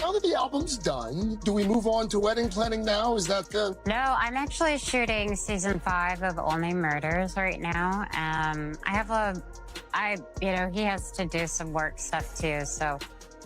now that the album's done, do we move on to wedding planning now? Is that the... No, I'm actually shooting season 5 of Only Murders right now. He has to do some work stuff too, so.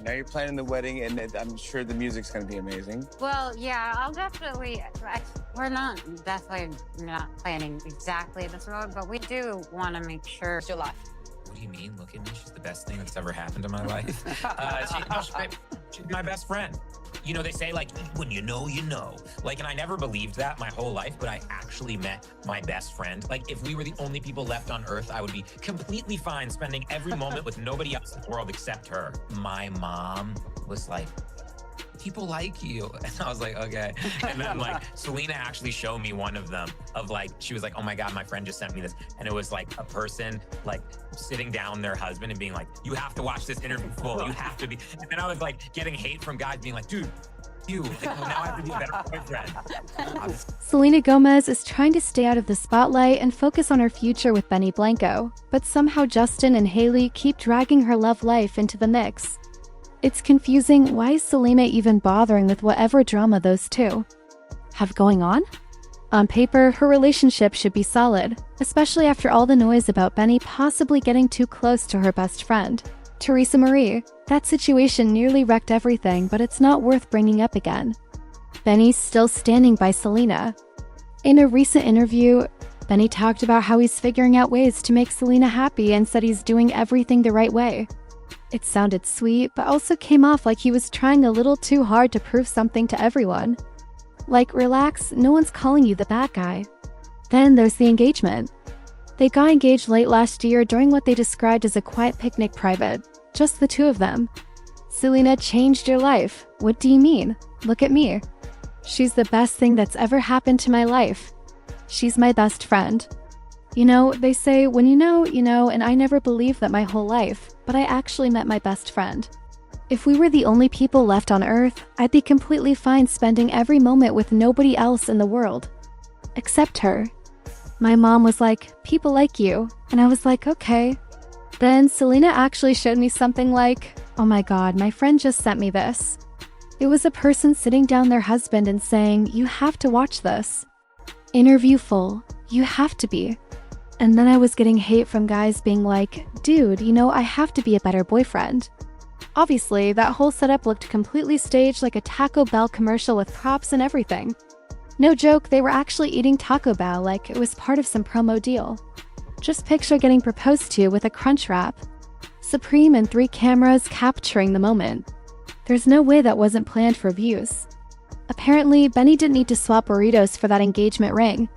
Now you're planning the wedding, and I'm sure the music's gonna be amazing. Well, yeah, we're definitely not planning exactly this road, but we do want to make sure. It's your life. What do you mean? Look at me. She's the best thing that's ever happened in my life. She's my best friend. You know, they say, like, when you know, you know. Like, and I never believed that my whole life, but I actually met my best friend. Like, if we were the only people left on Earth, I would be completely fine spending every moment with nobody else in the world except her. My mom was like, people like you. And I was like, okay. And then, like, Selena actually showed me one of them of, like, she was like, oh my God, my friend just sent me this. And it was like a person, like, sitting down their husband and being like, you have to watch this interview full. You have to be. And then I was like getting hate from guys being like, dude, like, well, now I have to be a better boyfriend. Selena Gomez is trying to stay out of the spotlight and focus on her future with Benny Blanco, but somehow Justin and Hailey keep dragging her love life into the mix. It's confusing. Why is Selena even bothering with whatever drama those two have going on? On paper, her relationship should be solid, especially after all the noise about Benny possibly getting too close to her best friend, Teresa Marie. That situation nearly wrecked everything, but it's not worth bringing up again. Benny's still standing by Selena. In a recent interview, Benny talked about how he's figuring out ways to make Selena happy and said he's doing everything the right way. It sounded sweet, but also came off like he was trying a little too hard to prove something to everyone. Like, relax, no one's calling you the bad guy. Then there's the engagement. They got engaged late last year during what they described as a quiet picnic private, just the two of them. Selena changed your life. What do you mean? Look at me. She's the best thing that's ever happened to my life. She's my best friend. You know, they say when you know, and I never believed that my whole life, but I actually met my best friend. If we were the only people left on Earth, I'd be completely fine spending every moment with nobody else in the world. Except her. My mom was like, people like you, and I was like, okay. Then Selena actually showed me something like, oh my God, my friend just sent me this. It was a person sitting down their husband and saying, you have to watch this. Interview full, you have to be. And then I was getting hate from guys being like, dude, you know, I have to be a better boyfriend. Obviously, that whole setup looked completely staged like a Taco Bell commercial with props and everything. No joke, they were actually eating Taco Bell like it was part of some promo deal. Just picture getting proposed to with a crunch wrap. Supreme and 3 cameras capturing the moment. There's no way that wasn't planned for views. Apparently, Benny didn't need to swap burritos for that engagement ring.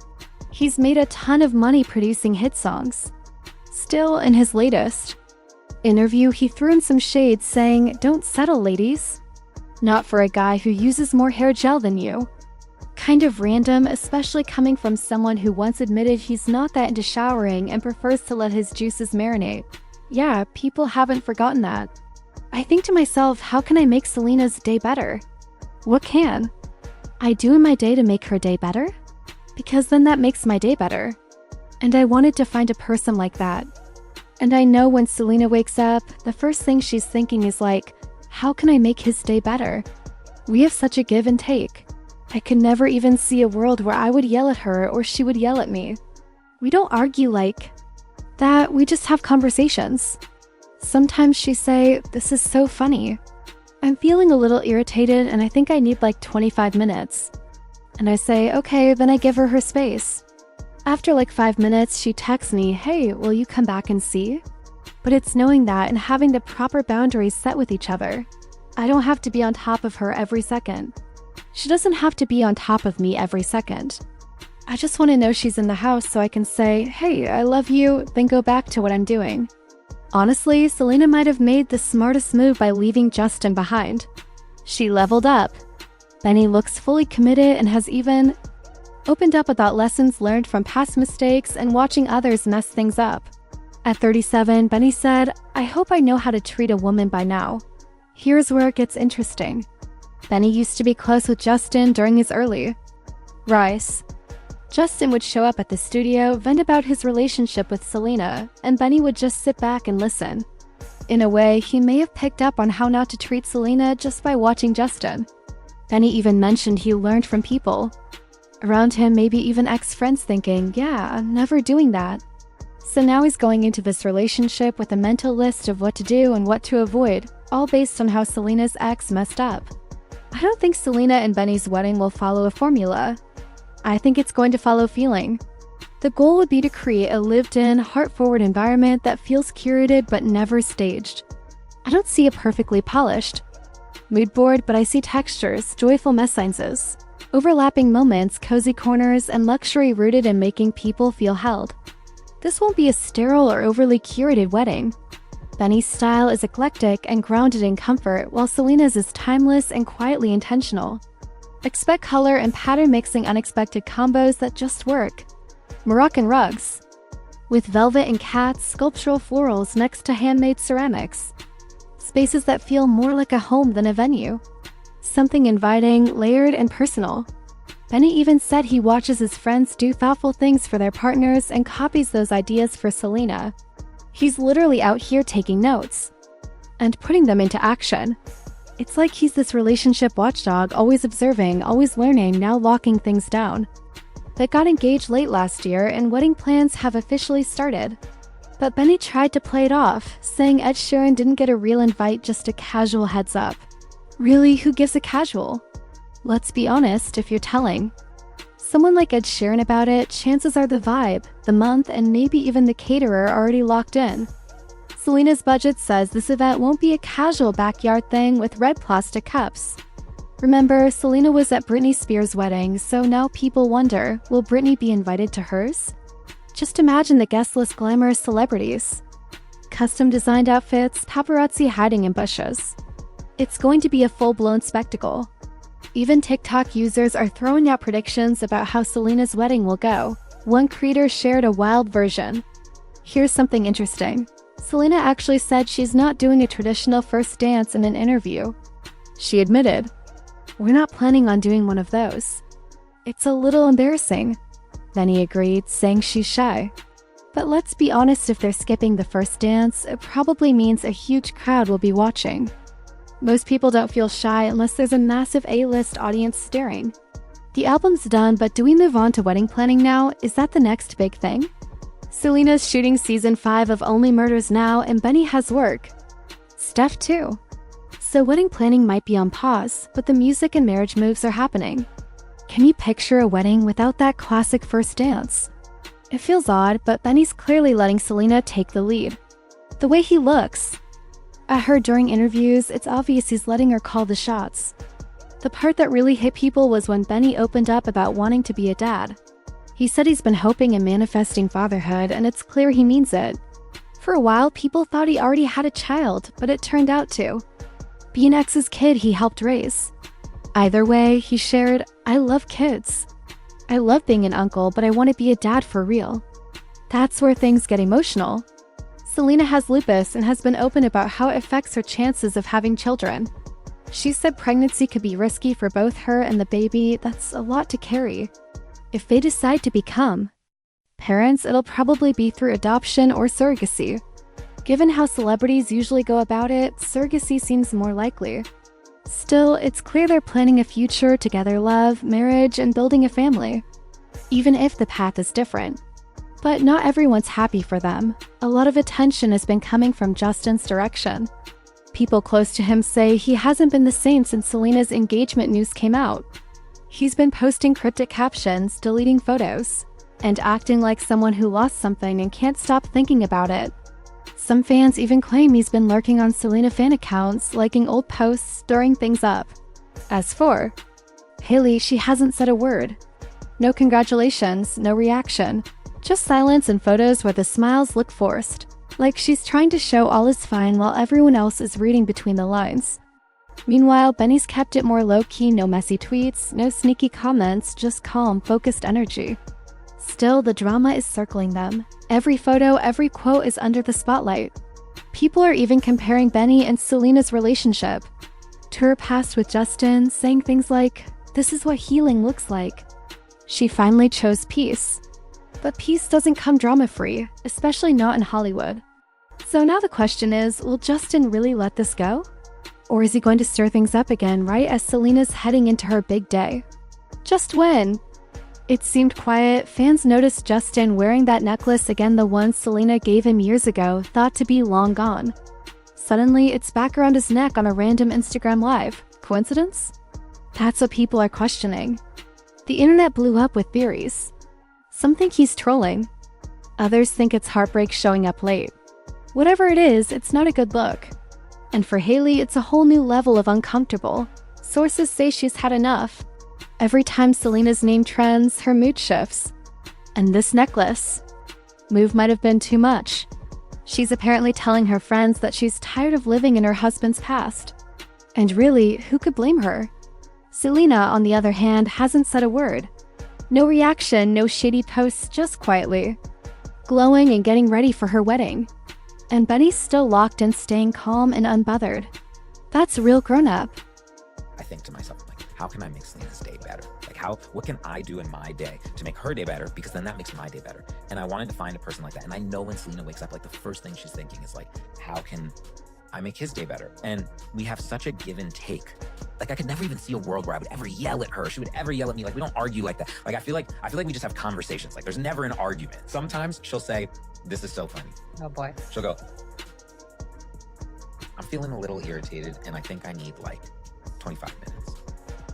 He's made a ton of money producing hit songs. Still, in his latest interview, he threw in some shade saying, don't settle, ladies. Not for a guy who uses more hair gel than you. Kind of random, especially coming from someone who once admitted he's not that into showering and prefers to let his juices marinate. Yeah, people haven't forgotten that. I think to myself, how can I make Selena's day better? What can I do in my day to make her day better? Because then that makes my day better. And I wanted to find a person like that. And I know when Selena wakes up, the first thing she's thinking is like, how can I make his day better? We have such a give and take. I could never even see a world where I would yell at her or she would yell at me. We don't argue like that, we just have conversations. Sometimes she say, this is so funny. I'm feeling a little irritated and I think I need like 25 minutes. And I say, okay, then I give her space. After like 5 minutes, she texts me, hey, will you come back and see? But it's knowing that and having the proper boundaries set with each other. I don't have to be on top of her every second. She doesn't have to be on top of me every second. I just want to know she's in the house so I can say, hey, I love you, then go back to what I'm doing. Honestly, Selena might have made the smartest move by leaving Justin behind. She leveled up. Benny looks fully committed and has even opened up about lessons learned from past mistakes and watching others mess things up. At 37, Benny said, I hope I know how to treat a woman by now. Here's where it gets interesting. Benny used to be close with Justin during his early rise. Justin would show up at the studio, vent about his relationship with Selena, and Benny would just sit back and listen. In a way, he may have picked up on how not to treat Selena just by watching Justin. Benny even mentioned he learned from people around him, maybe even ex-friends, thinking, yeah, I'm never doing that. So now he's going into this relationship with a mental list of what to do and what to avoid, all based on how Selena's ex messed up. I don't think Selena and Benny's wedding will follow a formula. I think it's going to follow feeling. The goal would be to create a lived-in, heart-forward environment that feels curated but never staged. I don't see a perfectly polished mood board, but I see textures, joyful messages, overlapping moments, cozy corners, and luxury rooted in making people feel held. This won't be a sterile or overly curated wedding. Benny's style is eclectic and grounded in comfort, while Selena's is timeless and quietly intentional. Expect color and pattern mixing, unexpected combos that just work. Moroccan rugs, with velvet and cats, sculptural florals next to handmade ceramics. Spaces that feel more like a home than a venue. Something inviting, layered, and personal. Benny even said he watches his friends do thoughtful things for their partners and copies those ideas for Selena. He's literally out here taking notes and putting them into action. It's like he's this relationship watchdog, always observing, always learning, now locking things down. They got engaged late last year and wedding plans have officially started. But Benny tried to play it off, saying Ed Sheeran didn't get a real invite, just a casual heads up. Really, who gives a casual? Let's be honest, if you're telling someone like Ed Sheeran about it, chances are the vibe, the month, and maybe even the caterer are already locked in. Selena's budget says this event won't be a casual backyard thing with red plastic cups. Remember, Selena was at Britney Spears' wedding, so now people wonder, will Britney be invited to hers? Just imagine the guest list: glamorous celebrities, custom designed outfits, paparazzi hiding in bushes. It's going to be a full-blown spectacle. Even TikTok users are throwing out predictions about how Selena's wedding will go. One creator shared a wild version. Here's something interesting. Selena actually said she's not doing a traditional first dance in an interview. She admitted, "We're not planning on doing one of those. It's a little embarrassing." Benny agreed, saying she's shy. But let's be honest, if they're skipping the first dance, it probably means a huge crowd will be watching. Most people don't feel shy unless there's a massive A-list audience staring. The album's done, but do we move on to wedding planning now? Is that the next big thing? Selena's shooting season 5 of Only Murders now, and Benny has work. Steph too. So wedding planning might be on pause, but the music and marriage moves are happening. Can you picture a wedding without that classic first dance? It feels odd, but Benny's clearly letting Selena take the lead. The way he looks at her during interviews, it's obvious he's letting her call the shots. The part that really hit people was when Benny opened up about wanting to be a dad. He said he's been hoping and manifesting fatherhood, and it's clear he means it. For a while, people thought he already had a child, but it turned out to be an ex's kid he helped raise. Either way, he shared, "I love kids. I love being an uncle, but I want to be a dad for real." That's where things get emotional. Selena has lupus and has been open about how it affects her chances of having children. She said pregnancy could be risky for both her and the baby. That's a lot to carry. If they decide to become parents, it'll probably be through adoption or surrogacy. Given how celebrities usually go about it, surrogacy seems more likely. Still, it's clear they're planning a future together: love, marriage, and building a family, even if the path is different. But not everyone's happy for them. A lot of attention has been coming from Justin's direction. People close to him say he hasn't been the same since Selena's engagement news came out. He's been posting cryptic captions, deleting photos, and acting like someone who lost something and can't stop thinking about it. Some fans even claim he's been lurking on Selena fan accounts, liking old posts, stirring things up. As for Hailey, she hasn't said a word. No congratulations, no reaction. Just silence and photos where the smiles look forced, like she's trying to show all is fine while everyone else is reading between the lines. Meanwhile, Benny's kept it more low-key: no messy tweets, no sneaky comments, just calm, focused energy. Still, the drama is circling them. Every photo, every quote is under the spotlight. People are even comparing Benny and Selena's relationship to her past with Justin, saying things like, "This is what healing looks like. She finally chose peace." But peace doesn't come drama-free, especially not in Hollywood. So now the question is, will Justin really let this go? Or is he going to stir things up again right as Selena's heading into her big day? Just when it seemed quiet, fans noticed Justin wearing that necklace again, the one Selena gave him years ago, thought to be long gone. Suddenly, it's back around his neck on a random Instagram live. Coincidence? That's what people are questioning. The internet blew up with theories. Some think he's trolling. Others think it's heartbreak showing up late. Whatever it is, it's not a good look. And for Hailey, it's a whole new level of uncomfortable. Sources say she's had enough. Every time Selena's name trends, her mood shifts. And this necklace move might have been too much. She's apparently telling her friends that she's tired of living in her husband's past. And really, who could blame her? Selena, on the other hand, hasn't said a word. No reaction, no shady posts, just quietly glowing and getting ready for her wedding. And Benny's still locked in staying calm and unbothered. That's real grown-up. I think to myself, like, how can I make Selena's day better? Like, what can I do in my day to make her day better? Because then that makes my day better. And I wanted to find a person like that. And I know when Selena wakes up, like, the first thing she's thinking is like, how can I make his day better? And we have such a give and take. Like, I could never even see a world where I would ever yell at her. She would ever yell at me. Like, we don't argue like that. Like, I feel like we just have conversations. Like, there's never an argument. Sometimes she'll say, "This is so funny." Oh boy. She'll go, "I'm feeling a little irritated and I think I need like 25 minutes.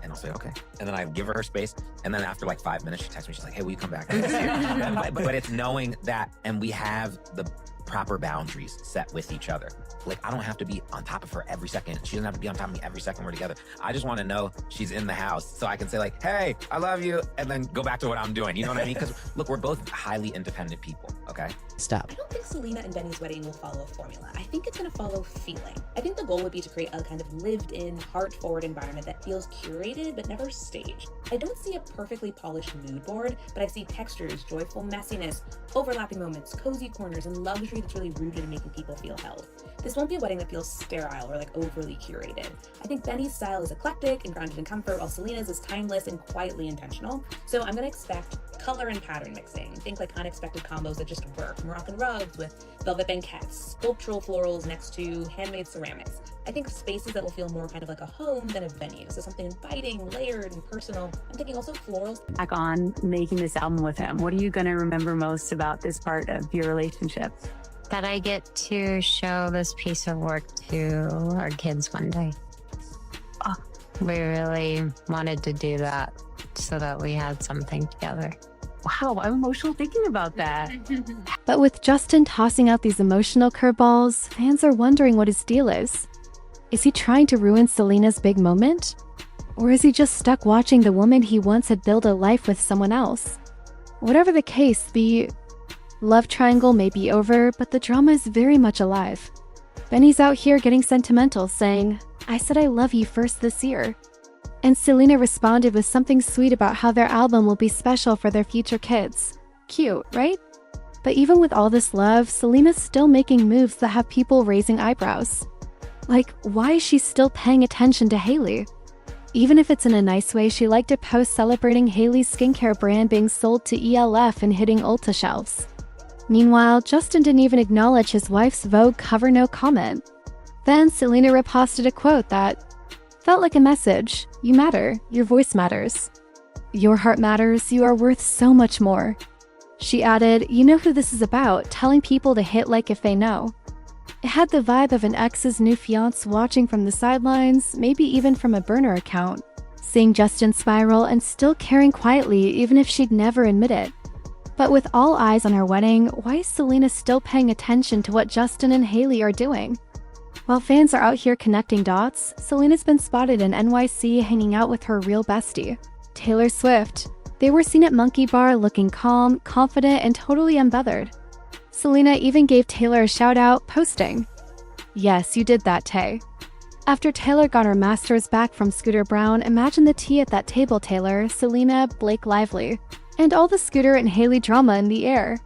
And I'll say, okay. And then I give her space. And then after like 5 minutes, she texts me. She's like, "Hey, will you come back?" but it's knowing that, and we have the proper boundaries set with each other. Like, I don't have to be on top of her every second. She doesn't have to be on top of me every second we're together. I just want to know she's in the house so I can say like, "Hey, I love you," and then go back to what I'm doing. You know what I mean? Because look, we're both highly independent people, okay? Stop. I don't think Selena and Benny's wedding will follow a formula. I think it's going to follow feeling. I think the goal would be to create a kind of lived-in, heart-forward environment that feels curated but never staged. I don't see a perfectly polished mood board, but I see textures, joyful messiness, overlapping moments, cozy corners, and luxury that's really rooted in making people feel held. This won't be a wedding that feels sterile or like overly curated. I think Benny's style is eclectic and grounded in comfort, while Selena's is timeless and quietly intentional. So I'm gonna expect color and pattern mixing. Think like unexpected combos that just work. Moroccan rugs with velvet banquettes, sculptural florals next to handmade ceramics. I think spaces that will feel more kind of like a home than a venue. So something inviting, layered, and personal. I'm thinking also florals. Back on making this album with him, what are you going to remember most about this part of your relationship? That I get to show this piece of work to our kids one day. Oh. We really wanted to do that so that we had something together. Wow, I'm emotional thinking about that. But with Justin tossing out these emotional curveballs, fans are wondering what his deal is. Is he trying to ruin Selena's big moment? Or is he just stuck watching the woman he once had built a life with someone else? Whatever the case, the love triangle may be over, but the drama is very much alive. Benny's out here getting sentimental, saying, "I said I love you first this year." And Selena responded with something sweet about how their album will be special for their future kids. Cute, right? But even with all this love, Selena's still making moves that have people raising eyebrows. Like, why is she still paying attention to Hailey? Even if it's in a nice way, she liked to post celebrating Hailey's skincare brand being sold to ELF and hitting Ulta shelves. Meanwhile, Justin didn't even acknowledge his wife's Vogue cover no comment. Then Selena reposted a quote that felt like a message. "You matter. Your voice matters. Your heart matters. You are worth so much more." She added, "You know who this is about, telling people to hit like if they know." It had the vibe of an ex's new fiancé watching from the sidelines, maybe even from a burner account, seeing Justin spiral and still caring quietly even if she'd never admit it. But with all eyes on her wedding, why is Selena still paying attention to what Justin and Hailey are doing? While fans are out here connecting dots, Selena's been spotted in NYC hanging out with her real bestie, Taylor Swift. They were seen at Monkey Bar looking calm, confident, and totally unbothered. Selena even gave Taylor a shout out, posting, "Yes, you did that, Tay." After Taylor got her masters back from Scooter Braun, imagine the tea at that table, Taylor, Selena, Blake Lively, and all the Scooter and Hailey drama in the air.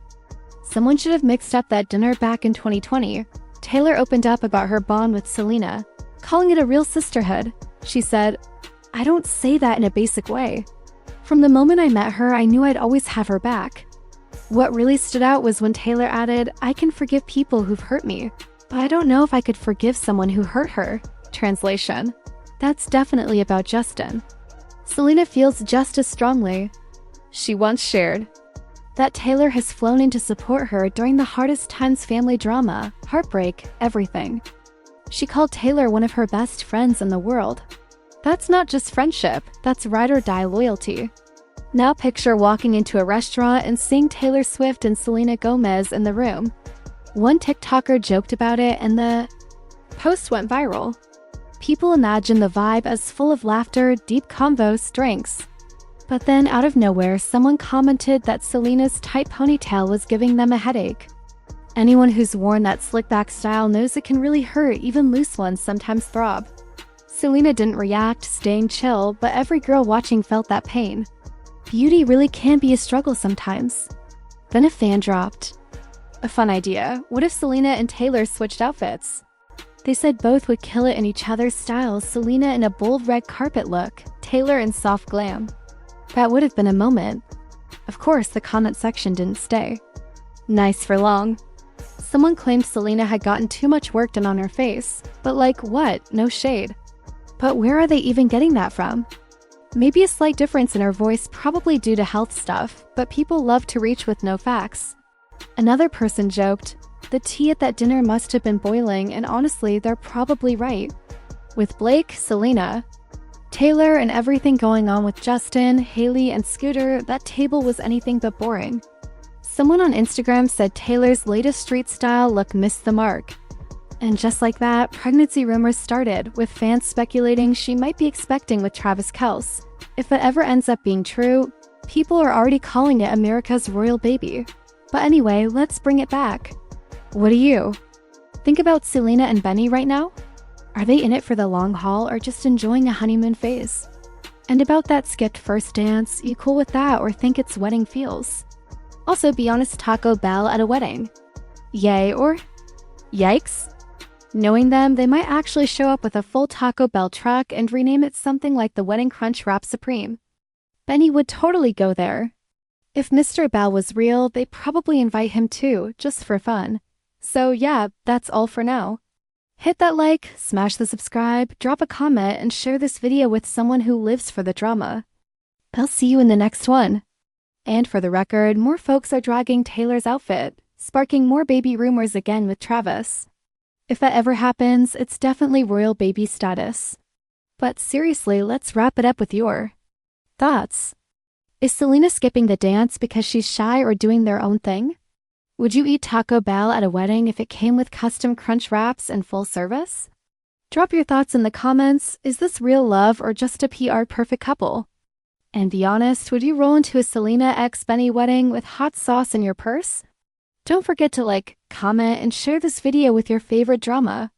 Someone should have mixed up that dinner back in 2020. Taylor opened up about her bond with Selena, calling it a real sisterhood. She said, "I don't say that in a basic way. From the moment I met her, I knew I'd always have her back." What really stood out was when Taylor added, "I can forgive people who've hurt me, but I don't know if I could forgive someone who hurt her." Translation: that's definitely about Justin. Selena feels just as strongly. She once shared that Taylor has flown in to support her during the hardest times, family drama, heartbreak, everything. She called Taylor one of her best friends in the world. That's not just friendship, that's ride or die loyalty. Now picture walking into a restaurant and seeing Taylor Swift and Selena Gomez in the room. One TikToker joked about it and the post went viral. People imagine the vibe as full of laughter, deep convos, drinks. But then out of nowhere, someone commented that Selena's tight ponytail was giving them a headache. Anyone who's worn that slick back style knows it can really hurt, even loose ones sometimes throb. Selena didn't react, staying chill, but every girl watching felt that pain. Beauty really can be a struggle sometimes. Then a fan dropped a fun idea. What if Selena and Taylor switched outfits? They said both would kill it in each other's styles, Selena in a bold red carpet look, Taylor in soft glam. That would have been a moment. Of course, the comment section didn't stay nice for long. Someone claimed Selena had gotten too much work done on her face. But like what? No shade. But where are they even getting that from? Maybe a slight difference in her voice, probably due to health stuff, but people love to reach with no facts. Another person joked, the tea at that dinner must have been boiling, and honestly, they're probably right. With Blake, Selena, Taylor, and everything going on with Justin, Hailey, and Scooter, that table was anything but boring. Someone on Instagram said Taylor's latest street style look missed the mark. And just like that, pregnancy rumors started, with fans speculating she might be expecting with Travis Kelce. If it ever ends up being true, people are already calling it America's royal baby. But anyway, let's bring it back. What do you think about Selena and Benny right now? Are they in it for the long haul or just enjoying a honeymoon phase? And about that skipped first dance, you cool with that or think it's wedding feels? Also, be honest, Taco Bell at a wedding. Yay or yikes? Knowing them, they might actually show up with a full Taco Bell truck and rename it something like the Wedding Crunch Wrap Supreme. Benny would totally go there. If Mr. Bell was real, they'd probably invite him too, just for fun. So yeah, that's all for now. Hit that like, smash the subscribe, drop a comment, and share this video with someone who lives for the drama. I'll see you in the next one. And for the record, more folks are dragging Taylor's outfit, sparking more baby rumors again with Travis. If that ever happens, it's definitely royal baby status. But seriously, let's wrap it up with your thoughts. Is Selena skipping the dance because she's shy or doing their own thing? Would you eat Taco Bell at a wedding if it came with custom crunch wraps and full service? Drop your thoughts in the comments. Is this real love or just a PR perfect couple? And be honest, would you roll into a Selena x Benny wedding with hot sauce in your purse? Don't forget to like, comment, and share this video with your favorite drama.